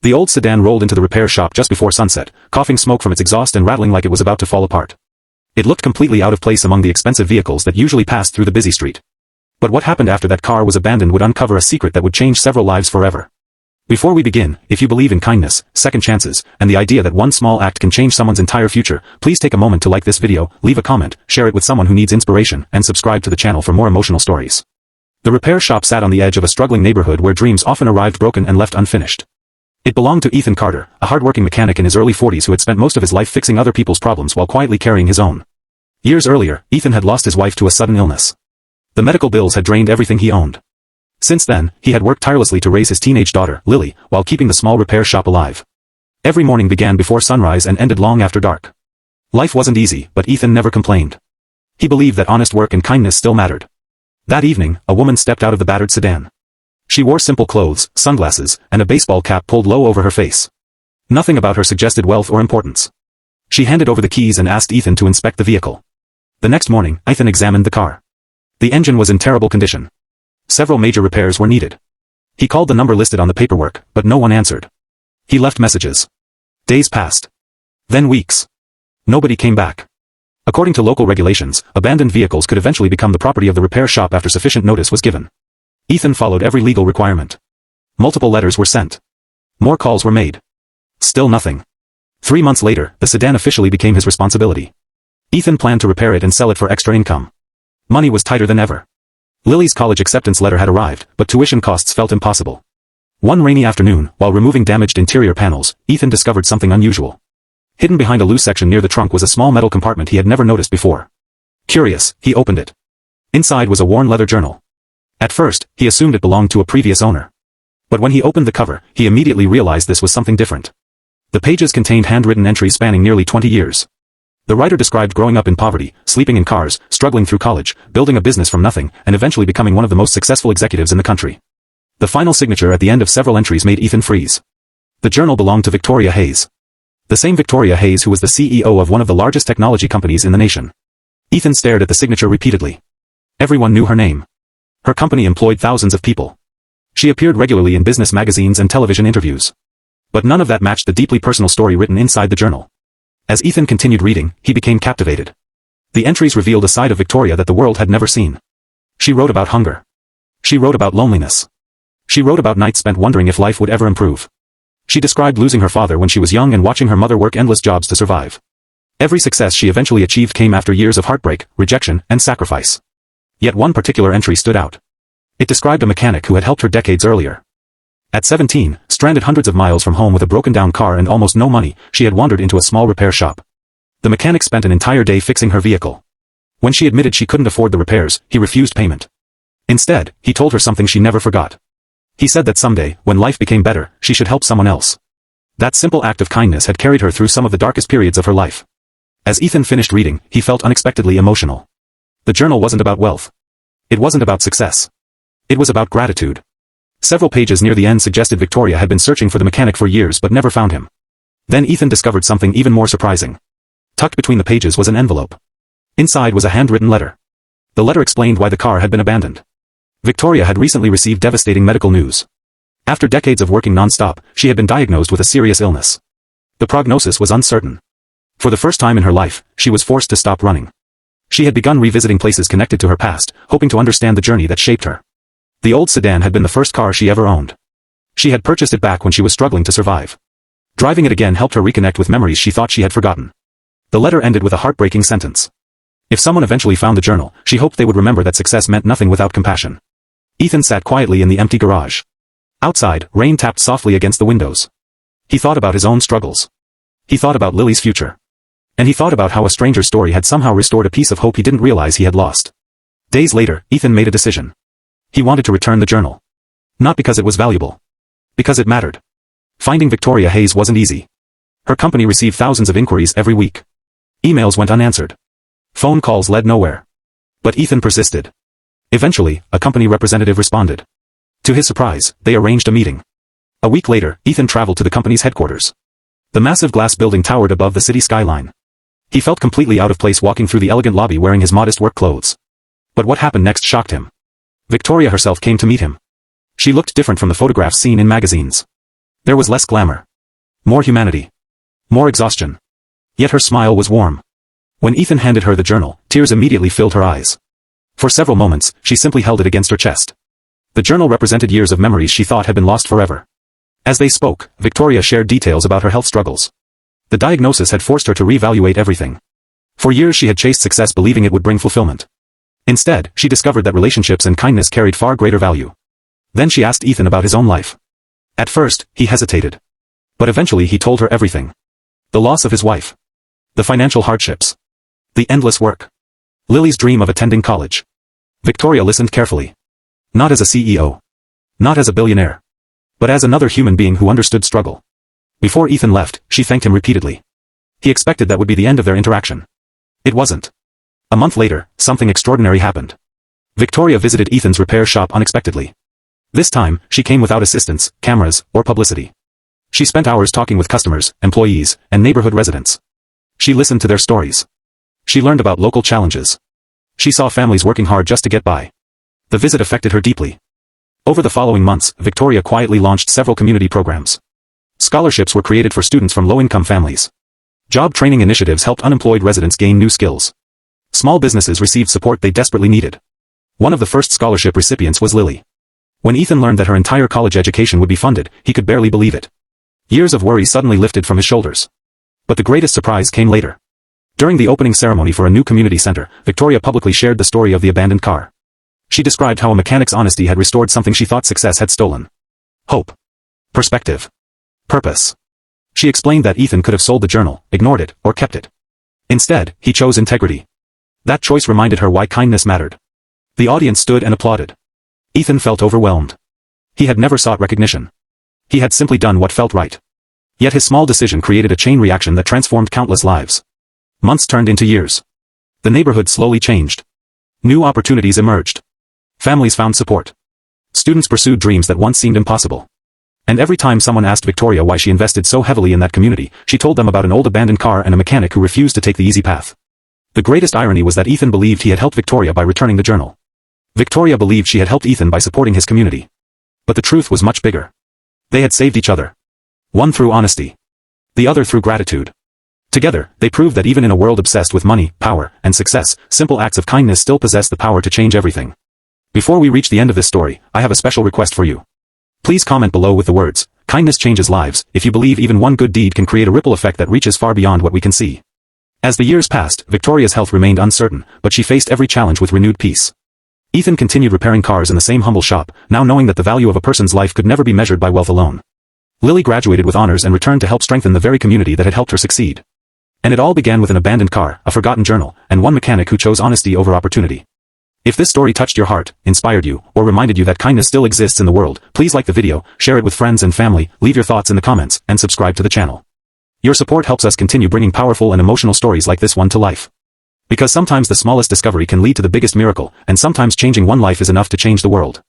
The old sedan rolled into the repair shop just before sunset, coughing smoke from its exhaust and rattling like it was about to fall apart. It looked completely out of place among the expensive vehicles that usually passed through the busy street. But what happened after that car was abandoned would uncover a secret that would change several lives forever. Before we begin, if you believe in kindness, second chances, and the idea that one small act can change someone's entire future, please take a moment to like this video, leave a comment, share it with someone who needs inspiration, and subscribe to the channel for more emotional stories. The repair shop sat on the edge of a struggling neighborhood where dreams often arrived broken and left unfinished. It belonged to Ethan Carter, a hardworking mechanic in his early 40s who had spent most of his life fixing other people's problems while quietly carrying his own. Years earlier, Ethan had lost his wife to a sudden illness. The medical bills had drained everything he owned. Since then, he had worked tirelessly to raise his teenage daughter, Lily, while keeping the small repair shop alive. Every morning began before sunrise and ended long after dark. Life wasn't easy, but Ethan never complained. He believed that honest work and kindness still mattered. That evening, a woman stepped out of the battered sedan. She wore simple clothes, sunglasses, and a baseball cap pulled low over her face. Nothing about her suggested wealth or importance. She handed over the keys and asked Ethan to inspect the vehicle. The next morning, Ethan examined the car. The engine was in terrible condition. Several major repairs were needed. He called the number listed on the paperwork, but no one answered. He left messages. Days passed. Then weeks. Nobody came back. According to local regulations, abandoned vehicles could eventually become the property of the repair shop after sufficient notice was given. Ethan followed every legal requirement. Multiple letters were sent. More calls were made. Still nothing. 3 months later, the sedan officially became his responsibility. Ethan planned to repair it and sell it for extra income. Money was tighter than ever. Lily's college acceptance letter had arrived, but tuition costs felt impossible. One rainy afternoon, while removing damaged interior panels, Ethan discovered something unusual. Hidden behind a loose section near the trunk was a small metal compartment he had never noticed before. Curious, he opened it. Inside was a worn leather journal. At first, he assumed it belonged to a previous owner. But when he opened the cover, he immediately realized this was something different. The pages contained handwritten entries spanning nearly 20 years. The writer described growing up in poverty, sleeping in cars, struggling through college, building a business from nothing, and eventually becoming one of the most successful executives in the country. The final signature at the end of several entries made Ethan freeze. The journal belonged to Victoria Hayes. The same Victoria Hayes who was the CEO of one of the largest technology companies in the nation. Ethan stared at the signature repeatedly. Everyone knew her name. Her company employed thousands of people. She appeared regularly in business magazines and television interviews. But none of that matched the deeply personal story written inside the journal. As Ethan continued reading, he became captivated. The entries revealed a side of Victoria that the world had never seen. She wrote about hunger. She wrote about loneliness. She wrote about nights spent wondering if life would ever improve. She described losing her father when she was young and watching her mother work endless jobs to survive. Every success she eventually achieved came after years of heartbreak, rejection, and sacrifice. Yet one particular entry stood out. It described a mechanic who had helped her decades earlier. At 17, stranded hundreds of miles from home with a broken-down car and almost no money, she had wandered into a small repair shop. The mechanic spent an entire day fixing her vehicle. When she admitted she couldn't afford the repairs, he refused payment. Instead, he told her something she never forgot. He said that someday, when life became better, she should help someone else. That simple act of kindness had carried her through some of the darkest periods of her life. As Ethan finished reading, he felt unexpectedly emotional. The journal wasn't about wealth. It wasn't about success. It was about gratitude. Several pages near the end suggested Victoria had been searching for the mechanic for years but never found him. Then Ethan discovered something even more surprising. Tucked between the pages was an envelope. Inside was a handwritten letter. The letter explained why the car had been abandoned. Victoria had recently received devastating medical news. After decades of working non-stop, she had been diagnosed with a serious illness. The prognosis was uncertain. For the first time in her life, she was forced to stop running. She had begun revisiting places connected to her past, hoping to understand the journey that shaped her. The old sedan had been the first car she ever owned. She had purchased it back when she was struggling to survive. Driving it again helped her reconnect with memories she thought she had forgotten. The letter ended with a heartbreaking sentence. If someone eventually found the journal, she hoped they would remember that success meant nothing without compassion. Ethan sat quietly in the empty garage. Outside, rain tapped softly against the windows. He thought about his own struggles. He thought about Lily's future. And he thought about how a stranger's story had somehow restored a piece of hope he didn't realize he had lost. Days later, Ethan made a decision. He wanted to return the journal. Not because it was valuable. Because it mattered. Finding Victoria Hayes wasn't easy. Her company received thousands of inquiries every week. Emails went unanswered. Phone calls led nowhere. But Ethan persisted. Eventually, a company representative responded. To his surprise, they arranged a meeting. A week later, Ethan traveled to the company's headquarters. The massive glass building towered above the city skyline. He felt completely out of place walking through the elegant lobby wearing his modest work clothes. But what happened next shocked him. Victoria herself came to meet him. She looked different from the photographs seen in magazines. There was less glamour. More humanity. More exhaustion. Yet her smile was warm. When Ethan handed her the journal, tears immediately filled her eyes. For several moments, she simply held it against her chest. The journal represented years of memories she thought had been lost forever. As they spoke, Victoria shared details about her health struggles. The diagnosis had forced her to reevaluate everything. For years she had chased success believing it would bring fulfillment. Instead, she discovered that relationships and kindness carried far greater value. Then she asked Ethan about his own life. At first, he hesitated. But eventually he told her everything. The loss of his wife. The financial hardships. The endless work. Lily's dream of attending college. Victoria listened carefully. Not as a CEO. Not as a billionaire. But as another human being who understood struggle. Before Ethan left, she thanked him repeatedly. He expected that would be the end of their interaction. It wasn't. A month later, something extraordinary happened. Victoria visited Ethan's repair shop unexpectedly. This time, she came without assistance, cameras, or publicity. She spent hours talking with customers, employees, and neighborhood residents. She listened to their stories. She learned about local challenges. She saw families working hard just to get by. The visit affected her deeply. Over the following months, Victoria quietly launched several community programs. Scholarships were created for students from low-income families. Job training initiatives helped unemployed residents gain new skills. Small businesses received support they desperately needed. One of the first scholarship recipients was Lily. When Ethan learned that her entire college education would be funded, he could barely believe it. Years of worry suddenly lifted from his shoulders. But the greatest surprise came later. During the opening ceremony for a new community center, Victoria publicly shared the story of the abandoned car. She described how a mechanic's honesty had restored something she thought success had stolen. Hope. Perspective. Purpose. She explained that Ethan could have sold the journal, ignored it, or kept it. Instead, he chose integrity. That choice reminded her why kindness mattered. The audience stood and applauded. Ethan felt overwhelmed. He had never sought recognition. He had simply done what felt right. Yet his small decision created a chain reaction that transformed countless lives. Months turned into years. The neighborhood slowly changed. New opportunities emerged. Families found support. Students pursued dreams that once seemed impossible. And every time someone asked Victoria why she invested so heavily in that community, she told them about an old abandoned car and a mechanic who refused to take the easy path. The greatest irony was that Ethan believed he had helped Victoria by returning the journal. Victoria believed she had helped Ethan by supporting his community. But the truth was much bigger. They had saved each other. One through honesty. The other through gratitude. Together, they proved that even in a world obsessed with money, power, and success, simple acts of kindness still possess the power to change everything. Before we reach the end of this story, I have a special request for you. Please comment below with the words, "Kindness changes lives," if you believe even one good deed can create a ripple effect that reaches far beyond what we can see. As the years passed, Victoria's health remained uncertain, but she faced every challenge with renewed peace. Ethan continued repairing cars in the same humble shop, now knowing that the value of a person's life could never be measured by wealth alone. Lily graduated with honors and returned to help strengthen the very community that had helped her succeed. And it all began with an abandoned car, a forgotten journal, and one mechanic who chose honesty over opportunity. If this story touched your heart, inspired you, or reminded you that kindness still exists in the world, please like the video, share it with friends and family, leave your thoughts in the comments, and subscribe to the channel. Your support helps us continue bringing powerful and emotional stories like this one to life. Because sometimes the smallest discovery can lead to the biggest miracle, and sometimes changing one life is enough to change the world.